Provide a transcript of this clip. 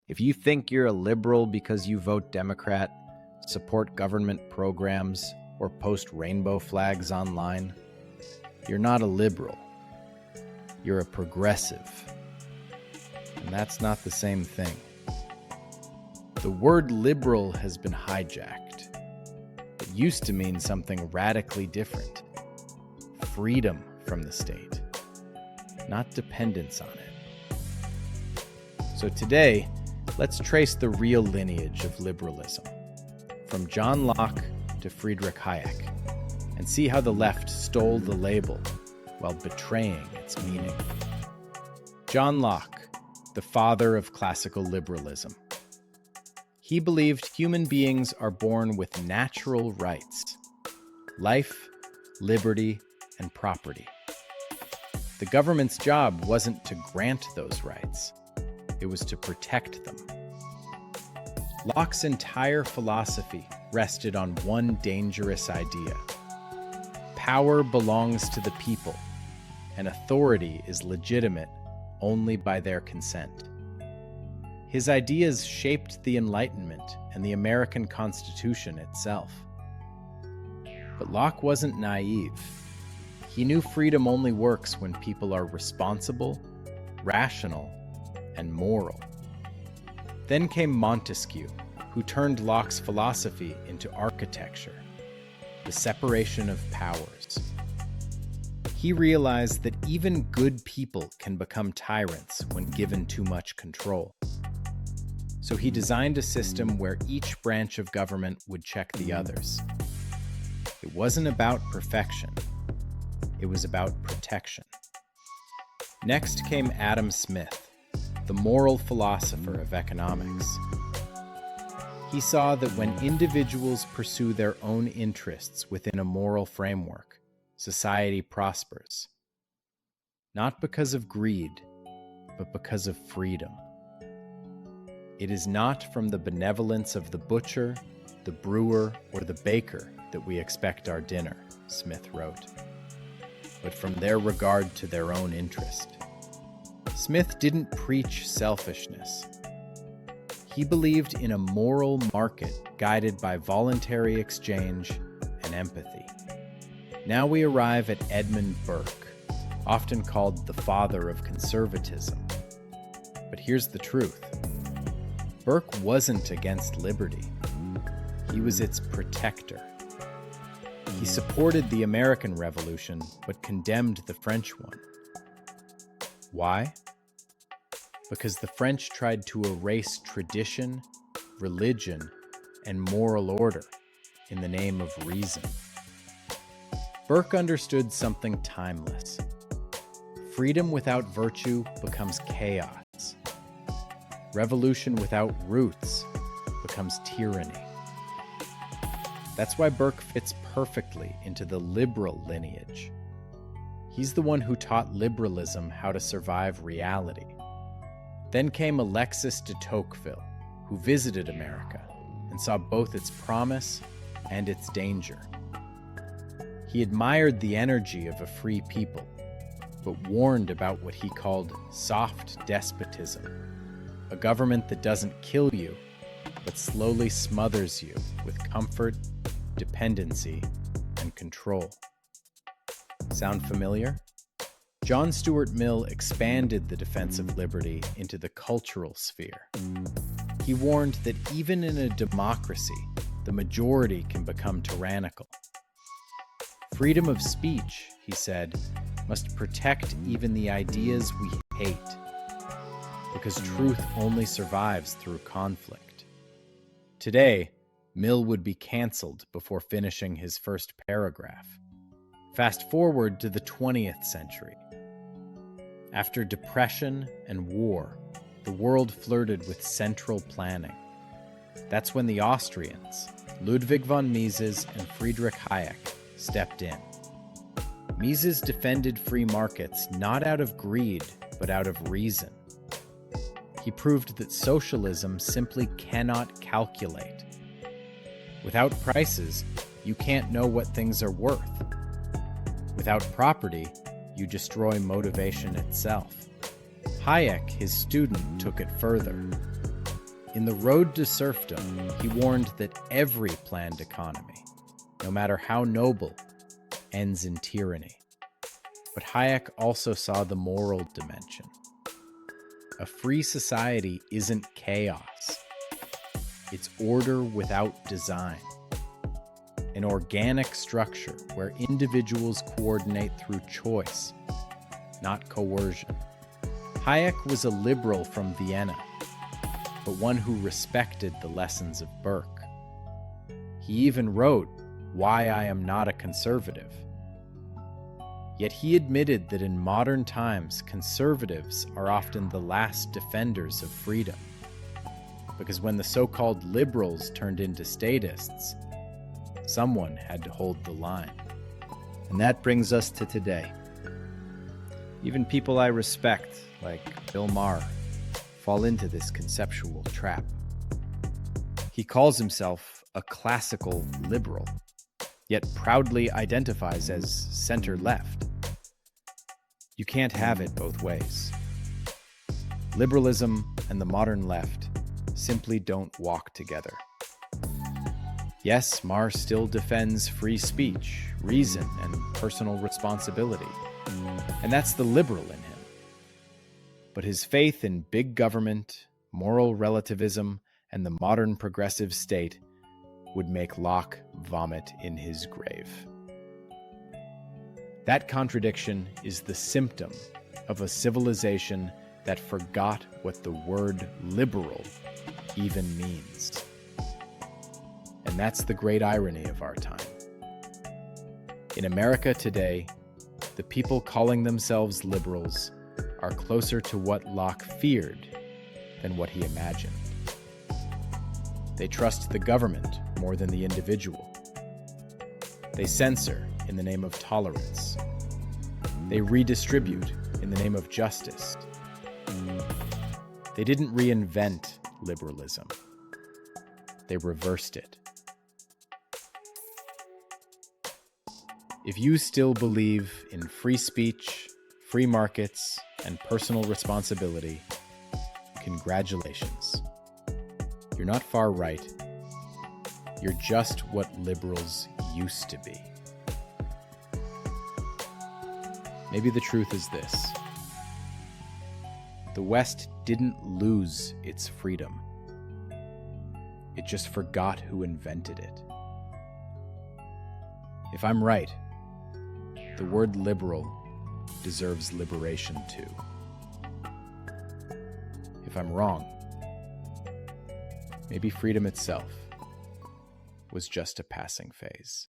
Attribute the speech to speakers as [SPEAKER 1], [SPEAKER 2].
[SPEAKER 1] If you think you're a liberal because you vote Democrat, support government programs, or post rainbow flags online, you're not a liberal. You're a progressive. And that's not the same thing. The word liberal has been hijacked. It used to mean something radically different. Freedom from the state, not dependence on it. So today, let's trace the real lineage of liberalism, from John Locke to Friedrich Hayek, and see how the left stole the label while betraying its meaning. John Locke, the father of classical liberalism. He believed human beings are born with natural rights: life, liberty, and property. The government's job wasn't to grant those rights, it was to protect them. Locke's entire philosophy rested on one dangerous idea. Power belongs to the people, and authority is legitimate only by their consent. His ideas shaped the Enlightenment and the American Constitution itself. But Locke wasn't naive. He knew freedom only works when people are responsible, rational, and moral. Then came Montesquieu, who turned Locke's philosophy into architecture, the separation of powers. He realized that even good people can become tyrants when given too much control. So he designed a system where each branch of government would check the others. It wasn't about perfection. It was about protection. Next came Adam Smith, the moral philosopher of economics. He saw that when individuals pursue their own interests within a moral framework, society prospers. Not because of greed, but because of freedom. It is not from the benevolence of the butcher, the brewer, or the baker that we expect our dinner, Smith wrote, but from their regard to their own interest. Smith didn't preach selfishness. He believed in a moral market guided by voluntary exchange and empathy. Now we arrive at Edmund Burke, often called the father of conservatism. But here's the truth. Burke wasn't against liberty. He was its protector. He supported the American Revolution, but condemned the French one. Why? Because the French tried to erase tradition, religion, and moral order in the name of reason. Burke understood something timeless. Freedom without virtue becomes chaos. Revolution without roots becomes tyranny. That's why Burke fits perfectly into the liberal lineage. He's the one who taught liberalism how to survive reality. Then came Alexis de Tocqueville, who visited America and saw both its promise and its danger. He admired the energy of a free people, but warned about what he called soft despotism, a government that doesn't kill you, but slowly smothers you with comfort, dependency, and control. Sound familiar? John Stuart Mill expanded the defense of liberty into the cultural sphere. He warned that even in a democracy, the majority can become tyrannical. Freedom of speech, he said, must protect even the ideas we hate, because truth only survives through conflict. Today, Mill would be canceled before finishing his first paragraph. Fast forward to the 20th century. After depression and war, the world flirted with central planning. That's when the Austrians, Ludwig von Mises and Friedrich Hayek, stepped in. Mises defended free markets not out of greed, but out of reason. He proved that socialism simply cannot calculate. Without prices, you can't know what things are worth. Without property, you destroy motivation itself. Hayek, his student, took it further. In The Road to Serfdom, he warned that every planned economy, no matter how noble, ends in tyranny. But Hayek also saw the moral dimension. A free society isn't chaos. It's order without design. An organic structure where individuals coordinate through choice, not coercion. Hayek was a liberal from Vienna, but one who respected the lessons of Burke. He even wrote, "Why I Am Not a Conservative." Yet he admitted that in modern times, conservatives are often the last defenders of freedom. Because when the so-called liberals turned into statists, someone had to hold the line. And that brings us to today. Even people I respect, like Bill Maher, fall into this conceptual trap. He calls himself a classical liberal, yet proudly identifies as center-left. You can't have it both ways. Liberalism and the modern left simply don't walk together. Yes, Maher still defends free speech, reason, and personal responsibility, and that's the liberal in him. But his faith in big government, moral relativism, and the modern progressive state would make Locke vomit in his grave. That contradiction is the symptom of a civilization that forgot what the word liberal even means. And that's the great irony of our time. In America today, the people calling themselves liberals are closer to what Locke feared than what he imagined. They trust the government more than the individual. They censor in the name of tolerance. They redistribute in the name of justice. They didn't reinvent liberalism. They reversed it. If you still believe in free speech, free markets, and personal responsibility, congratulations. You're not far right. You're just what liberals used to be. Maybe the truth is this. The West didn't lose its freedom. It just forgot who invented it. If I'm right, the word liberal deserves liberation too. If I'm wrong, maybe freedom itself was just a passing phase.